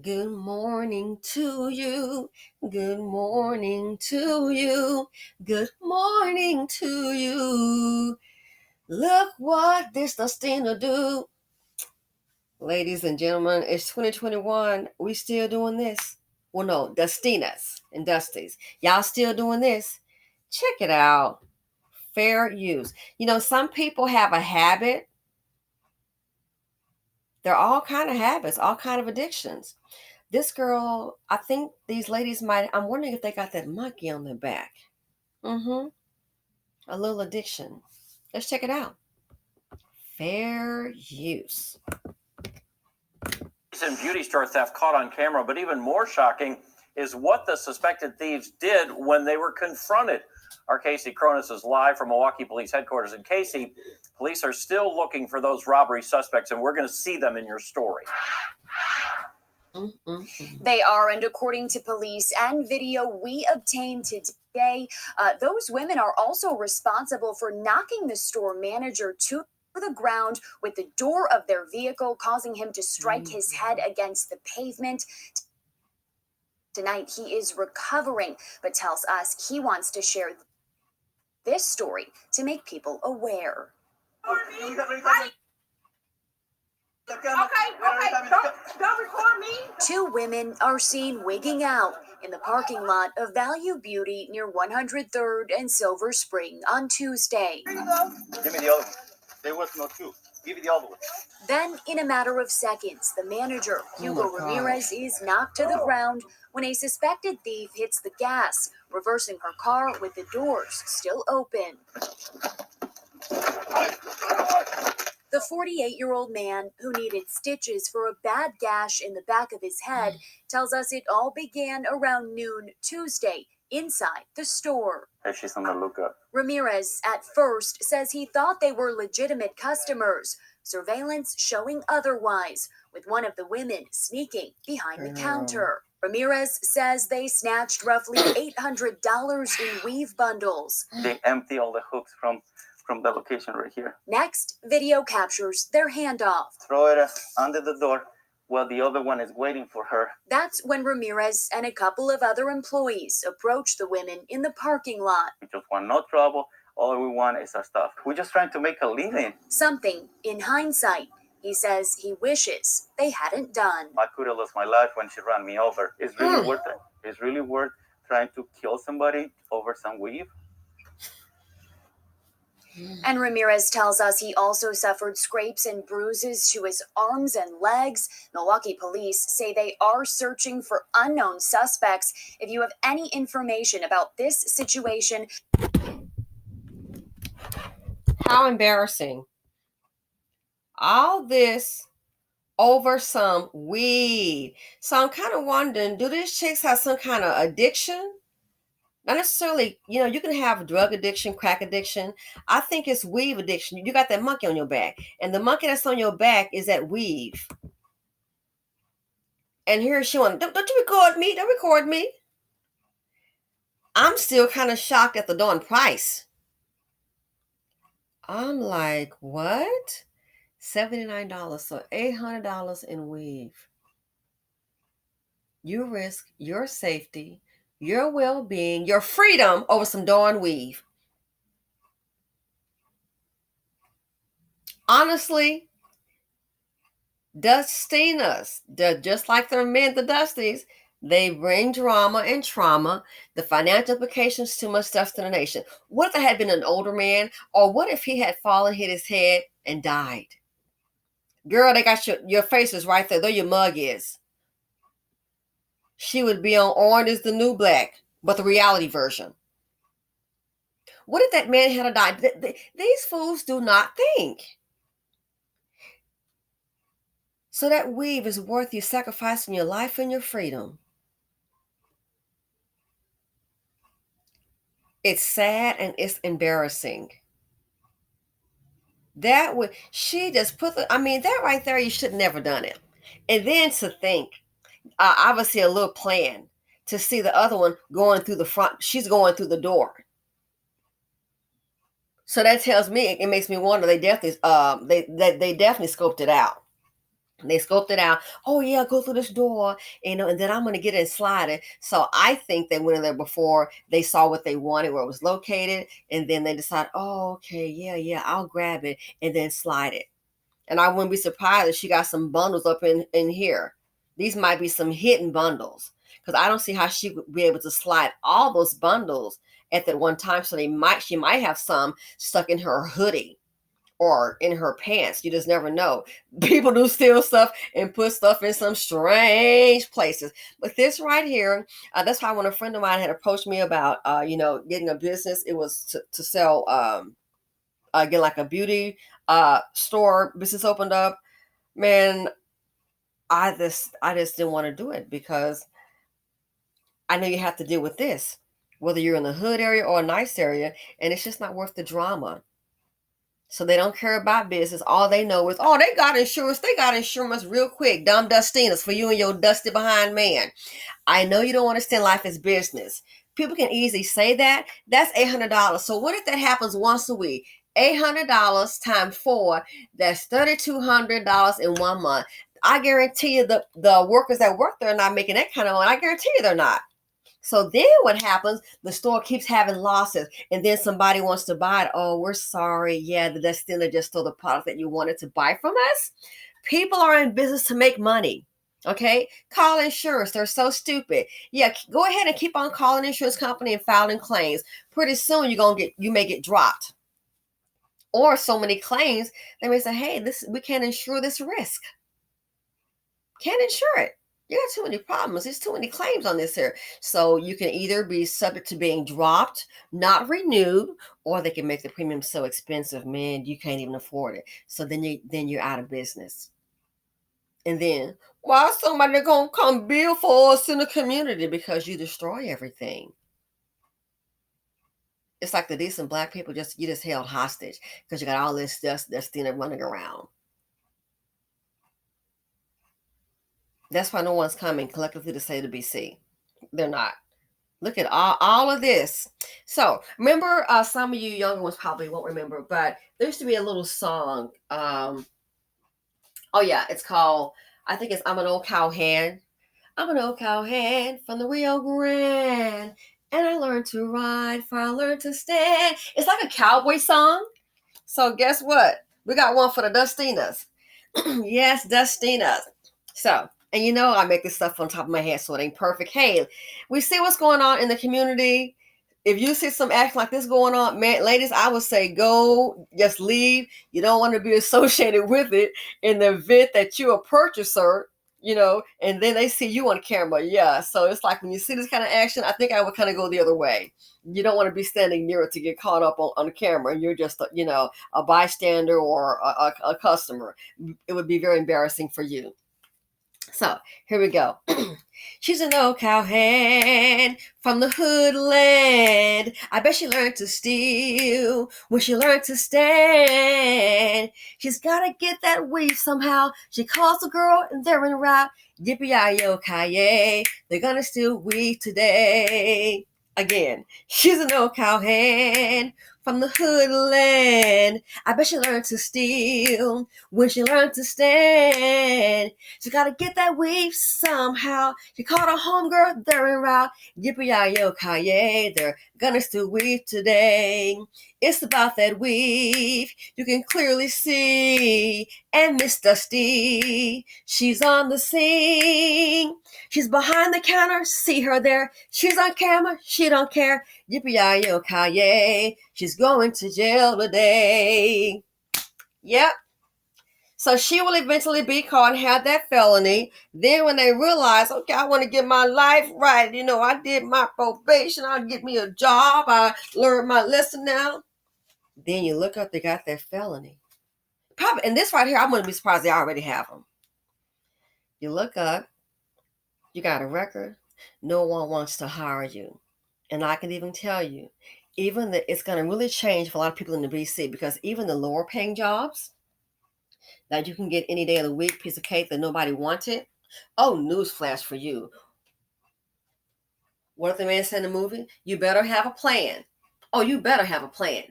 Good morning to you. Good morning to you. Good morning to you. Look what this Dustina do. Ladies and gentlemen, it's 2021. We still doing this. Well, no, Dustinas and Dusties. Y'all still doing this? Check it out. Fair use. You know, some people have a habit. There are all kind of habits, all kind of addictions. This girl, I think these ladies I'm wondering if they got that monkey on their back. Mm-hmm. A little addiction. Let's check it out. Fair use. Recent beauty store theft caught on camera, but even more shocking is what the suspected thieves did when they were confronted. Our Casey Cronus is live from Milwaukee Police Headquarters. And Casey, police are still looking for those robbery suspects, and we're going to see them in your story. They are, and according to police and video we obtained today, those women are also responsible for knocking the store manager to the ground with the door of their vehicle, causing him to strike his head against the pavement. Tonight, he is recovering, but tells us he wants to share this story to make people aware. Okay, don't record me. Two women are seen wigging out in the parking lot of Value Beauty near 103rd and Silver Spring on Tuesday. Give me the other one. There was no two. Give me the other one. Then, in a matter of seconds, the manager, Hugo Ramirez, is knocked to the ground when a suspected thief hits the gas, reversing her car with the doors still open. The 48-year-old man, who needed stitches for a bad gash in the back of his head, tells us it all began around noon Tuesday inside the store. She's on the lookout. Ramirez, at first, says he thought they were legitimate customers. Surveillance showing otherwise, with one of the women sneaking behind the counter. Ramirez says they snatched roughly $800 in weave bundles. They empty all the hooks from the location right here. Next, video captures their handoff. Throw it under the door while the other one is waiting for her. That's when Ramirez and a couple of other employees approach the women in the parking lot. We just want no trouble. All we want is our stuff. We're just trying to make a living. Something, in hindsight, he says he wishes they hadn't done. I could have lost my life when she ran me over. It's really worth it. It's really worth trying to kill somebody over some weave. And Ramirez tells us he also suffered scrapes and bruises to his arms and legs. Milwaukee police say they are searching for unknown suspects. If you have any information about this situation. How embarrassing. All this over some weed. So I'm kind of wondering, do these chicks have some kind of addiction? Not necessarily, you can have drug addiction, crack addiction. I think it's weave addiction. You got that monkey on your back. And the monkey that's on your back is that weave. And here she went, don't you record me. Don't record me. I'm still kind of shocked at the darn price. I'm like, what? $79, so $800 in weave. You risk your safety, your well-being, your freedom over some darn weave. Honestly, Dustinas, just like their men, the Dusties, they bring drama and trauma. The financial implications too much dust in the nation. What if there had been an older man? Or what if he had fallen, hit his head, and died? Girl, they got your face is right there. There your mug is. She would be on Orange is the New Black, but the reality version. What if that man had died? These fools do not think. So that weave is worth you sacrificing your life and your freedom. It's sad and it's embarrassing. She just put that right there, you should never done it. And then to think, obviously a little plan to see the other one going through the front. She's going through the door. So that tells me, it makes me wonder, they definitely scoped it out. They scoped it out. Oh yeah, go through this door, and then I'm gonna get it and slide it. So I think they went in there before they saw what they wanted, where it was located, and then they decided, oh okay, yeah, I'll grab it and then slide it. And I wouldn't be surprised if she got some bundles up in here. These might be some hidden bundles, because I don't see how she would be able to slide all those bundles at that one time. So she might have some stuck in her hoodie or in her pants. You just never know. People do steal stuff and put stuff in some strange places. But this right here, that's why when a friend of mine had approached me about, getting a business, it was to sell, again, like a beauty store business opened up. Man, I just didn't want to do it because I know you have to deal with this, whether you're in the hood area or a nice area, and it's just not worth the drama. So they don't care about business. All they know is, oh, they got insurance. They got insurance real quick. Dumb Dustinas for you and your dusty behind man. I know you don't understand life as business. People can easily say that. That's $800. So what if that happens once a week? $800 times 4, that's $3,200 in 1 month. I guarantee you the workers that work there are not making that kind of money. I guarantee you they're not. So then what happens? The store keeps having losses, and then somebody wants to buy it. Oh, we're sorry. Yeah, the Dustina just stole the product that you wanted to buy from us. People are in business to make money. Okay, call insurance. They're so stupid. Yeah, go ahead and keep on calling insurance company and filing claims. Pretty soon you may get dropped, or so many claims they may say, "Hey, we can't insure this risk. Can't insure it. You got too many problems. There's too many claims on this here." So you can either be subject to being dropped, not renewed, or they can make the premium so expensive, man, you can't even afford it. So then you're out of business. And then why is somebody gonna come bill for us in the community? Because you destroy everything. It's like the decent black people you just held hostage because you got all this stuff that's still running around. That's why no one's coming collectively to say to BC. They're not. Look at all of this. So remember, some of you younger ones probably won't remember, but there used to be a little song. Oh yeah, it's called, I think it's I'm an Old Cowhand. I'm an old cowhand from the Rio Grande, and I learned to ride for I learned to stand. It's like a cowboy song. So guess what? We got one for the Dustinas. Yes, Dustinas. So, and I make this stuff on top of my head, so it ain't perfect. Hey, we see what's going on in the community. If you see some action like this going on, man, ladies, I would say go, just leave. You don't want to be associated with it in the event that you're a purchaser, and then they see you on camera. Yeah. So it's like when you see this kind of action, I think I would kind of go the other way. You don't want to be standing near it to get caught up on the camera, and you're just, a bystander or a customer. It would be very embarrassing for you. So here we go. She's an old cowhand from the hood land. I bet she learned to steal when she learned to stand. She's gotta get that weave somehow. She calls the girl and they're in route. Yippee-yi-yo, Kayah. They're gonna steal weave today. Again, she's an old cowhand from the hood land. I bet she learned to steal when she learned to stand. She gotta get that weave somehow. She called her homegirl, they're en route. Yippee-yi-yo, Kayah, they're gonna steal weave today. It's about that weave, you can clearly see. And Miss Dusty, she's on the scene. She's behind the counter, see her there. She's on camera, she don't care. Yippee-yi-yo, Kayah, she's going to jail today. Yep. So she will eventually be caught and have that felony. Then when they realize, okay, I want to get my life right. I did my probation. I'll get me a job. I learned my lesson now. Then you look up, they got their felony. Probably, and this right here, I'm going to be surprised they already have them. You look up, you got a record. No one wants to hire you. And I can even tell you, even that it's going to really change for a lot of people in the BC, because even the lower paying jobs that you can get any day of the week, piece of cake that nobody wanted. Oh, newsflash for you. What if the man said in the movie? You better have a plan. Oh, you better have a plan.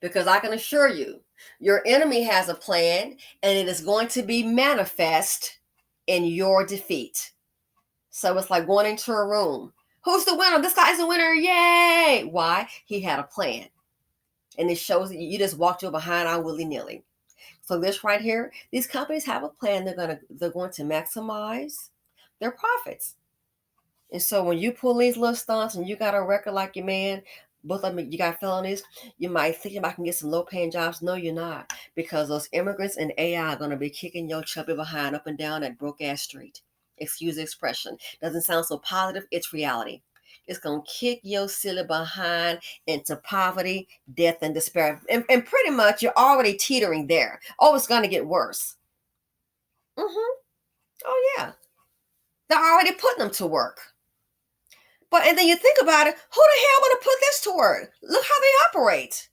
Because I can assure you, Your enemy has a plan, and it is going to be manifest in your defeat. So it's like going into a room. Who's the winner? This guy's the winner. Yay! Why? He had a plan. And it shows that you just walked your behind on willy-nilly. So this right here, these companies have a plan. They're going to maximize their profits. And so when you pull these little stunts and you got a record like your man, both of them, you got felonies, you might think I can get some low-paying jobs. No, you're not. Because those immigrants and AI are going to be kicking your chubby behind up and down that broke-ass street. Excuse the expression. Doesn't sound so positive. It's reality. It's going to kick your silly behind into poverty, death, and despair. And pretty much you're already teetering there. Oh, it's going to get worse. Oh, yeah. They're already putting them to work. And then you think about it, who the hell want to put this to work? Look how they operate.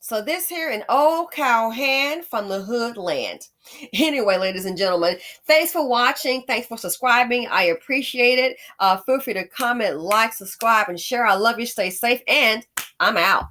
So this here, an old cowhand from the hood land. Anyway, ladies and gentlemen, thanks for watching. Thanks for subscribing. I appreciate it. Feel free to comment, like, subscribe, and share. I love you. Stay safe, and I'm out.